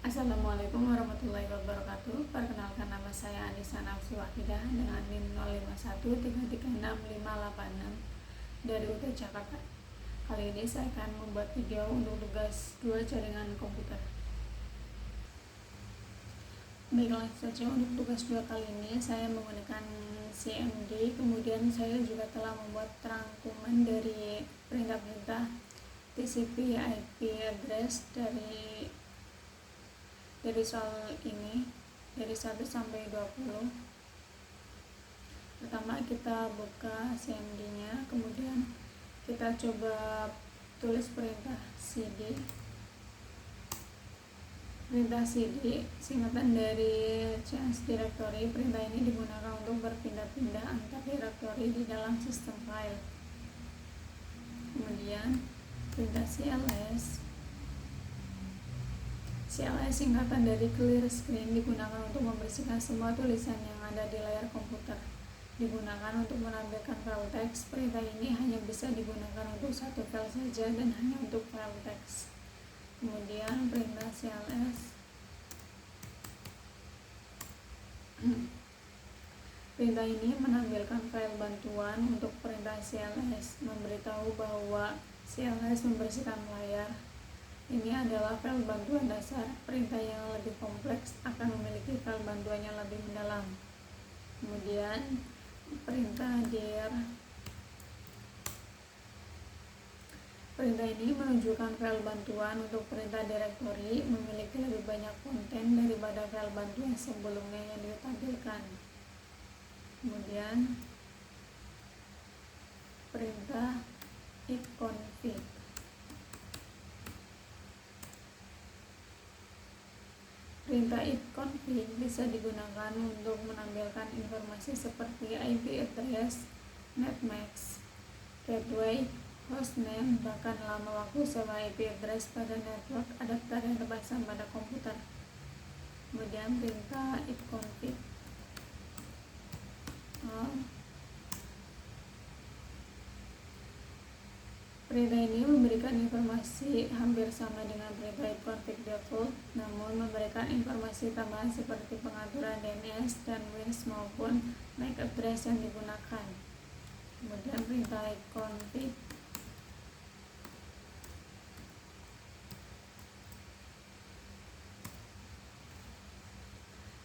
Assalamualaikum warahmatullahi wabarakatuh. Perkenalkan, nama saya Anissa Nafsi Wahidah dengan NIM 0513365586 dari UT Jakarta. Kali ini saya akan membuat video untuk tugas 2 jaringan komputer. Baik, langsung saja. Untuk tugas 2 kali ini saya menggunakan CMD. Kemudian saya juga telah membuat rangkuman dari perintah-perintah TCP IP address dari soal ini, dari 1 sampai 20. Pertama kita buka CMD-nya, kemudian kita coba tulis perintah CD. Perintah CD singkatan dari change directory. Perintah ini digunakan untuk berpindah-pindah antar directory di dalam sistem file. Kemudian perintah CLS singkatan dari clear screen, digunakan untuk membersihkan semua tulisan yang ada di layar komputer. Digunakan untuk menampilkan file teks. Perintah ini hanya bisa digunakan untuk satu file saja dan hanya untuk file teks. Kemudian perintah CLS perintah ini menampilkan file bantuan. Untuk perintah CLS memberitahu bahwa CLS membersihkan layar. Ini adalah file bantuan dasar. Perintah yang lebih kompleks akan memiliki file bantuannya lebih mendalam. Kemudian perintah dir. Perintah ini menunjukkan file bantuan. Untuk perintah directory memiliki lebih banyak konten daripada file bantuan sebelumnya yang ditampilkan. Kemudian perintah ifconfig. Perintah ifconfig bisa digunakan untuk menampilkan informasi seperti IP address, netmask, gateway, hostname, bahkan lama waktu sewa IP address pada network adapter yang terpasang pada komputer. Kemudian perintah ifconfig perintah ini memberikan informasi hampir sama dengan perintah ifconfig default, namun memberikan informasi tambahan seperti pengaturan DNS dan WINS maupun MAC address yang digunakan. Kemudian perintah ifconfig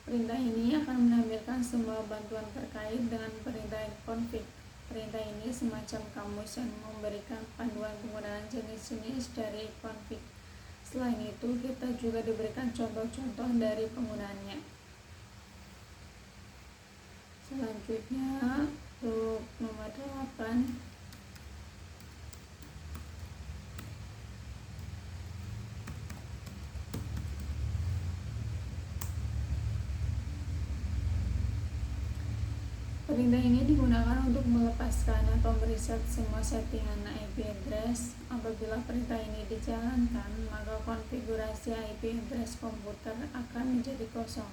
perintah ini akan menampilkan semua bantuan terkait dengan perintah ifconfig. Perintah ini semacam kamus yang memberikan panduan penggunaan jenis-jenis dari ifconfig. Selain itu, kita juga diberikan contoh-contoh dari penggunaannya. Selanjutnya, untuk nomor 8, perintah ini digunakan untuk melepaskan atau mereset semua settingan IP address. Apabila perintah ini dijalankan, maka konfigurasi IP address komputer akan menjadi kosong.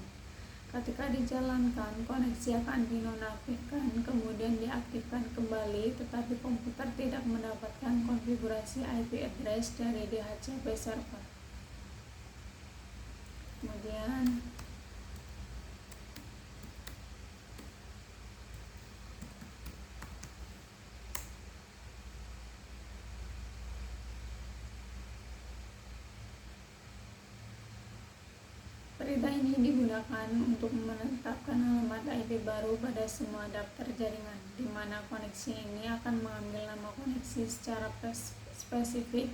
Ketika dijalankan, koneksi akan dinonaktifkan, kemudian diaktifkan kembali, tetapi komputer tidak mendapatkan konfigurasi IP address dari DHCP server. Kemudian perintah ini digunakan untuk menetapkan alamat IP baru pada semua adapter jaringan, di mana koneksi ini akan mengambil nama koneksi secara spesifik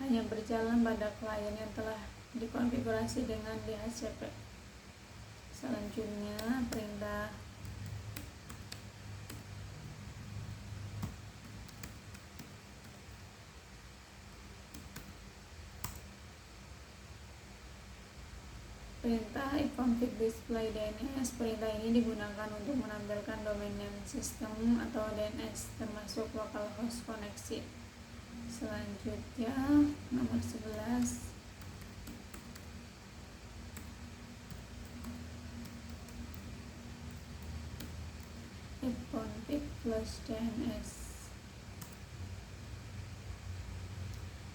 hanya berjalan pada klien yang telah dikonfigurasi dengan DHCP. Selanjutnya, perintah ifconfig display DNS. Perintah ini digunakan untuk menampilkan domain name system atau DNS termasuk localhost koneksi. Selanjutnya, nomor 11, ifconfig flush DNS.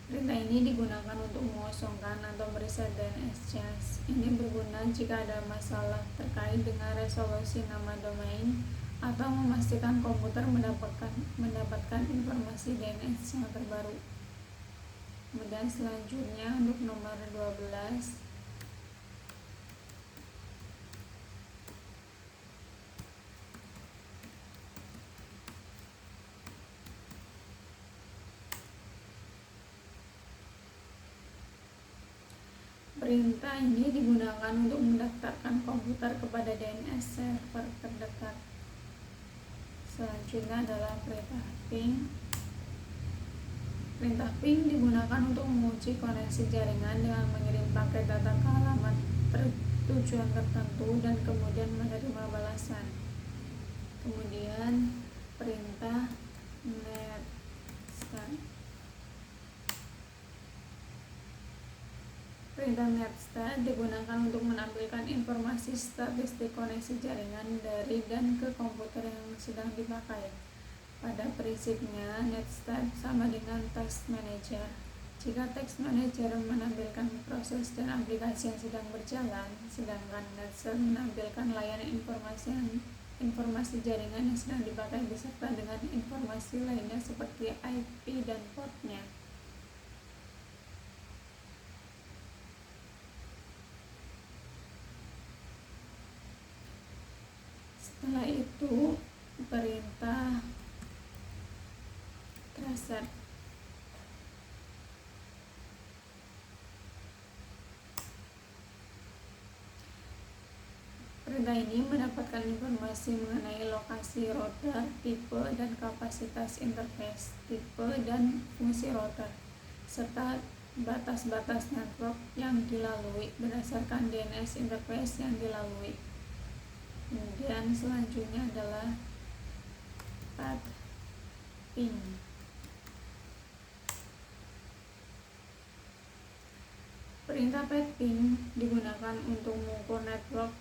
Perintah ini digunakan untuk mengosongkan atau mereset DNS cache. Ini berguna jika ada masalah terkait dengan resolusi nama domain atau memastikan komputer mendapatkan informasi DNS yang terbaru. Kemudian selanjutnya untuk nomor 12, perintah ini digunakan untuk mendaftarkan komputer kepada DNS server terdekat. Selanjutnya adalah perintah ping. Perintah ping digunakan untuk menguji koneksi jaringan dengan mengirim paket data ke alamat tujuan tertentu dan kemudian menerima balasan. Kemudian perintah netstat. Perintah netstat digunakan untuk menampilkan informasi statistik koneksi jaringan dari dan ke komputer yang sedang dipakai. Pada prinsipnya, netstat sama dengan task manager. Jika task manager menampilkan proses dan aplikasi yang sedang berjalan, sedangkan netstat menampilkan layanan informasi jaringan yang sedang dipakai beserta dengan informasi lainnya seperti IP dan portnya. Setelah itu, perintah tracer. Perintah ini mendapatkan informasi mengenai lokasi router, tipe dan kapasitas interface, tipe dan fungsi router, serta batas-batas network yang dilalui berdasarkan DNS interface yang dilalui. Kemudian selanjutnya adalah path ping. Perintah path ping digunakan untuk mengukur network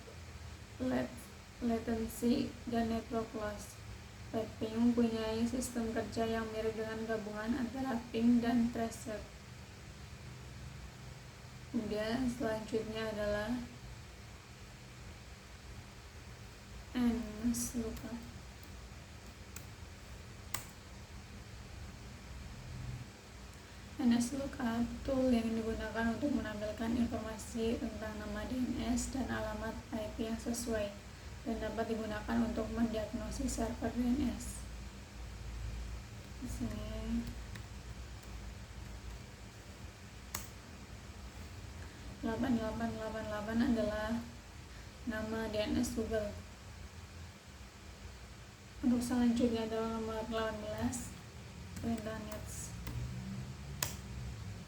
latency dan network loss. Path ping mempunyai sistem kerja yang mirip dengan gabungan antara ping dan tracer. Kemudian selanjutnya adalah NSLOOKUP. NSLOOKUP tool yang digunakan untuk menampilkan informasi tentang nama DNS dan alamat IP yang sesuai dan dapat digunakan untuk mendiagnosis server DNS. Di sini 8888 adalah nama DNS Google. Untuk selanjutnya adalah nomor 18, perintah nets.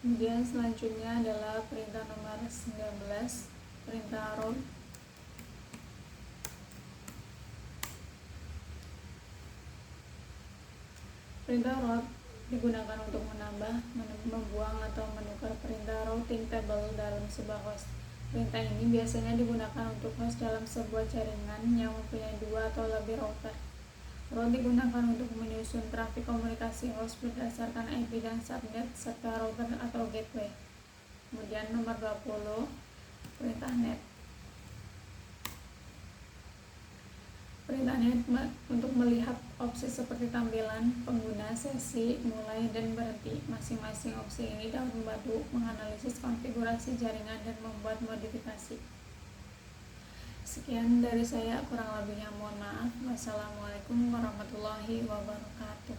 Kemudian selanjutnya adalah perintah nomor 19, perintah route. Perintah route digunakan untuk menambah, membuang atau menukar perintah routing table dalam sebuah host. Perintah ini biasanya digunakan untuk host dalam sebuah jaringan yang mempunyai 2 atau lebih router. Route digunakan untuk menyusun trafik komunikasi host berdasarkan IP dan subnet serta router atau gateway. Kemudian nomor 20, perintah net. Perintah net untuk melihat opsi seperti tampilan, pengguna, sesi, mulai, dan berhenti. Masing-masing opsi ini dapat membantu menganalisis konfigurasi jaringan dan membuat modifikasi. Sekian dari saya, kurang lebihnya mohon maaf. Wassalamualaikum warahmatullahi wabarakatuh.